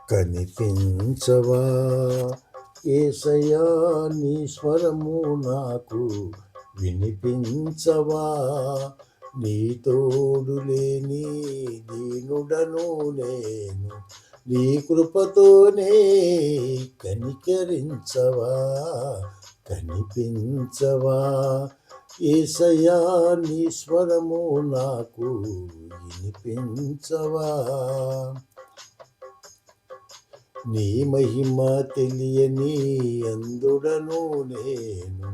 కనిపించవా యేసయ్యా, నీ స్వరము నాకు వినిపించవా. నీ తోడు లేని దీనుడను నేను, నీ కృపతోనే కనికరించవా. కనిపించవా యేసయ్యా, నీ స్వరము నాకు వినిపించవా. నీ మహిమ తెలియని అందుడను నేను,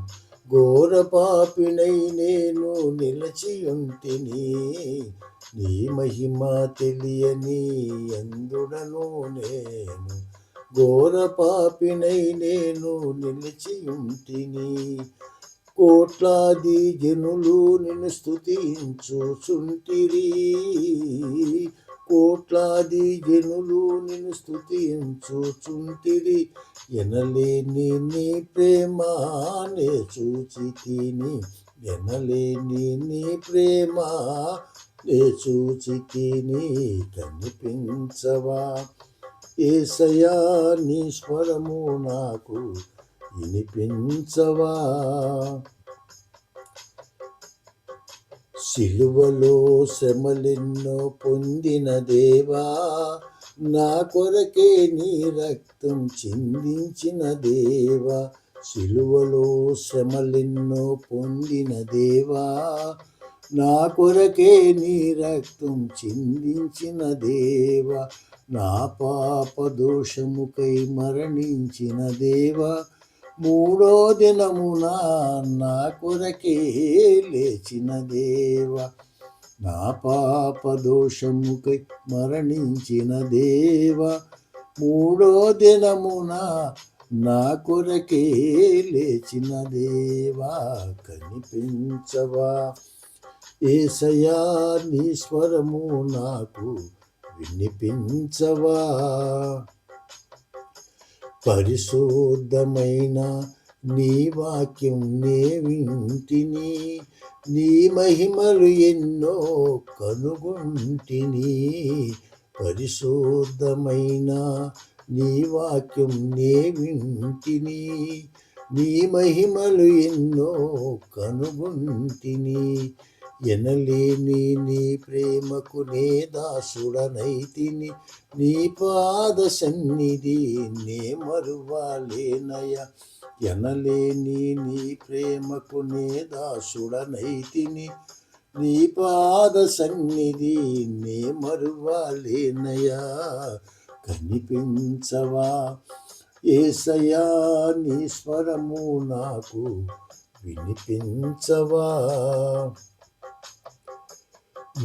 ఘోర పాపినై నేను నిలచియుంటిని. నీ మహిమ తెలియని అందుడను నేను, ఘోర పాపినై నేను నిలిచియుంటిని. కోట్లాది జనులు నిన్ను స్తుతించుచుంటిరి, కోట్లాది జనులు నిన్ను స్తుతించుచుంటిరి. ఎనలేని నీ ప్రేమ నే చూచితిని, ఎనలేని నీ ప్రేమ నే చూచితిని. కనిపించవా యేసయ్యా, నీ స్వరము నాకు వినిపించవా. సిలువలో శ్రమలెన్నో పొందిన దేవా, నా కొరకే నీ రక్తం చిందించిన దేవా. సిలువలో శ్రమలెన్నో పొందిన దేవా, నా కొరకే నీ రక్తం చిందించిన దేవా. నా పాప దోషముకై మరణించిన దేవా, మూడో దినమున నా కొరకే లేచిన దేవా. నా పాప దోషముకై మరణించిన దేవా, మూడో దినమున నా కొరకే లేచిన దేవా. కనిపించవా యేసయ్యా, నీ స్వరము నాకు వినిపించవా. పరిశుద్ధమైన నీ వాక్యం నే వింటిని, నీ మహిమలు ఎన్నో కనుగొంటిని. పరిశుద్ధమైన నీ వాక్యం నే వింటిని, నీ మహిమలు ఎన్నో కనుగొంటిని. ఎనలేని నీ ప్రేమకు నే దాసుడనైతిని, నీ పాద సన్నిధి నే మరువలేనయ్యా. ఎనలేని నీ ప్రేమకు నే దాసుడనైతిని, నీ పాద సన్నిధి నే మరువలేనయ్యా. కనిపించవా యేసయ్యా, నీ స్వరము నాకు వినిపించవా.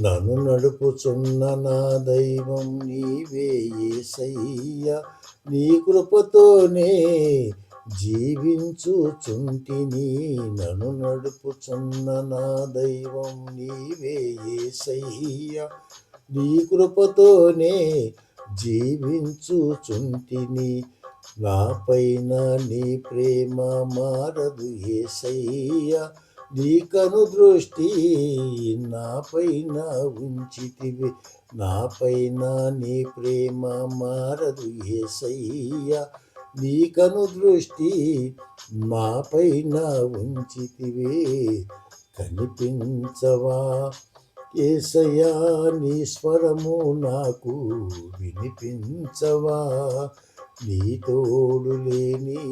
నన్ను నడుపుచున్న నా దైవం నీవే యేసయ్యా, నీ కృపతోనే జీవించుచుంటిని. నన్ను నడుపుచున్న నా దైవం నీవే యేసయ్యా, నీ కృపతోనే జీవించుచుంటిని. నాపైన నీ ప్రేమ మారదు యేసయ్యా, నీ కను దృష్టి నాపైన ఉంచితివి. నాపైన నీ ప్రేమ మారదు యేసయ్యా, నీ కను దృష్టి నాపైన ఉంచితివి. కనిపించవా యేసయ్యా, నీ స్వరము నాకు వినిపించవా. నీ తోడు లేని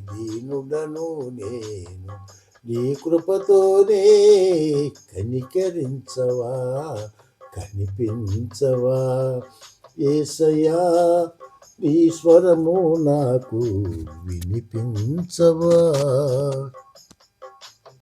దీనుడను నేను, నీ కృపతోనే కనికరించవా. కనిపించవా యేసయ్యా, నీ స్వరము నాకు వినిపించవా.